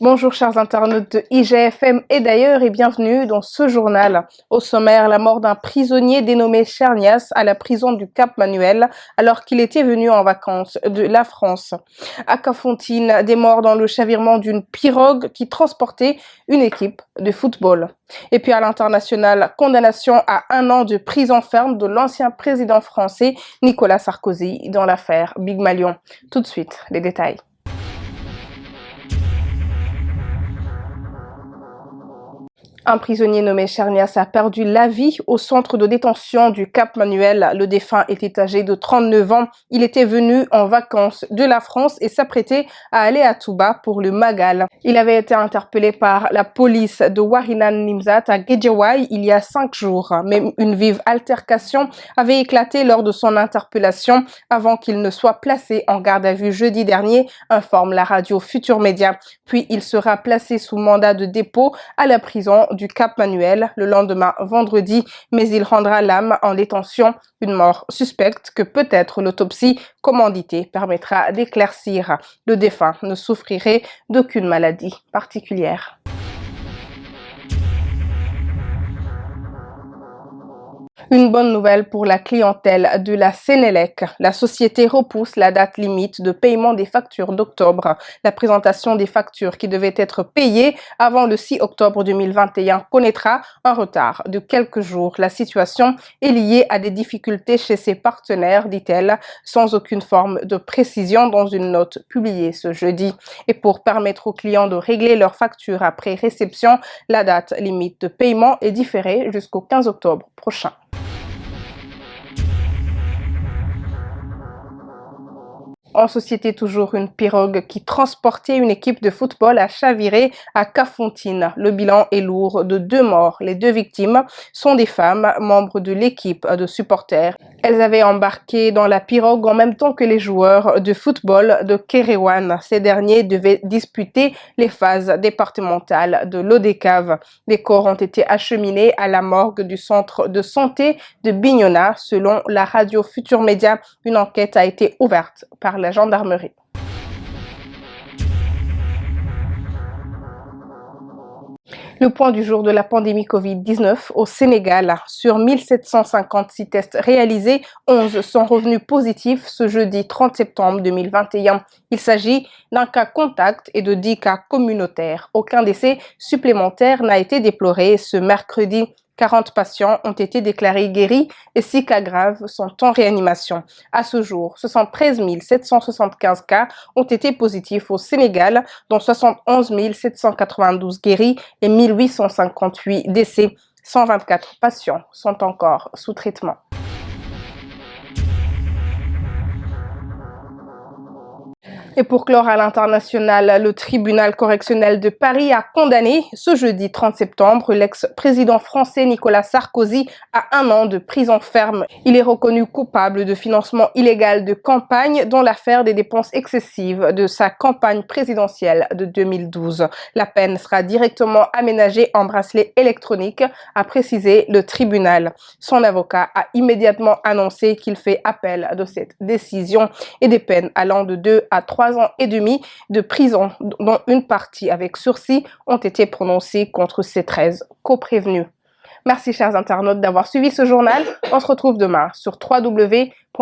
Bonjour chers internautes de IGFM et d'ailleurs et bienvenue dans ce journal. Au sommaire, la mort d'un prisonnier dénommé Chernias à la prison du Cap-Manuel alors qu'il était venu en vacances de la France. À Kafountine, des morts dans le chavirement d'une pirogue qui transportait une équipe de football. Et puis à l'international, condamnation à 1 an de prison ferme de l'ancien président français Nicolas Sarkozy dans l'affaire Big Malion. Tout de suite, les détails. Un prisonnier nommé Chernias a perdu la vie au centre de détention du Cap-Manuel. Le défunt était âgé de 39 ans. Il était venu en vacances de la France et s'apprêtait à aller à Touba pour le Magal. Il avait été interpellé par la police de Warinan Nimzat à Guédiawaye il y a 5 jours. Mais une vive altercation avait éclaté lors de son interpellation avant qu'il ne soit placé en garde à vue jeudi dernier, informe la radio Futur Média. Puis il sera placé sous mandat de dépôt à la prison du Cap-Manuel le lendemain vendredi, mais il rendra l'âme en détention, une mort suspecte que peut-être l'autopsie commanditée permettra d'éclaircir. Le défunt ne souffrirait d'aucune maladie particulière. Une bonne nouvelle pour la clientèle de la Sénélec. La société repousse la date limite de paiement des factures d'octobre. La présentation des factures qui devaient être payées avant le 6 octobre 2021 connaîtra un retard de quelques jours. La situation est liée à des difficultés chez ses partenaires, dit-elle, sans aucune forme de précision dans une note publiée ce jeudi. Et pour permettre aux clients de régler leurs factures après réception, la date limite de paiement est différée jusqu'au 15 octobre prochain. En société toujours, une pirogue qui transportait une équipe de football a chaviré à Kafountine. Le bilan est lourd de 2 morts. Les 2 victimes sont des femmes, membres de l'équipe de supporters. Elles avaient embarqué dans la pirogue en même temps que les joueurs de football de Kéréouane. Ces derniers devaient disputer les phases départementales de l'ODCAV. Les corps ont été acheminés à la morgue du centre de santé de Bignona. Selon la radio Futur Média, une enquête a été ouverte par la gendarmerie. Le point du jour de la pandémie Covid-19 au Sénégal. Sur 1756 tests réalisés, 11 sont revenus positifs ce jeudi 30 septembre 2021. Il s'agit d'un cas contact et de 10 cas communautaires. Aucun décès supplémentaire n'a été déploré ce mercredi. 40 patients ont été déclarés guéris et 6 cas graves sont en réanimation. À ce jour, 73 775 cas ont été positifs au Sénégal, dont 71 792 guéris et 1858 décès. 124 patients sont encore sous traitement. Et pour clore à l'international, le tribunal correctionnel de Paris a condamné ce jeudi 30 septembre l'ex-président français Nicolas Sarkozy à 1 an de prison ferme. Il est reconnu coupable de financement illégal de campagne dans l'affaire des dépenses excessives de sa campagne présidentielle de 2012. La peine sera directement aménagée en bracelet électronique, a précisé le tribunal. Son avocat a immédiatement annoncé qu'il fait appel de cette décision et des peines allant de 2 à 3 ans et demi de prison, dont une partie avec sursis, ont été prononcées contre ces 13 coprévenus. Merci chers internautes d'avoir suivi ce journal. On se retrouve demain sur www.igfm.sn.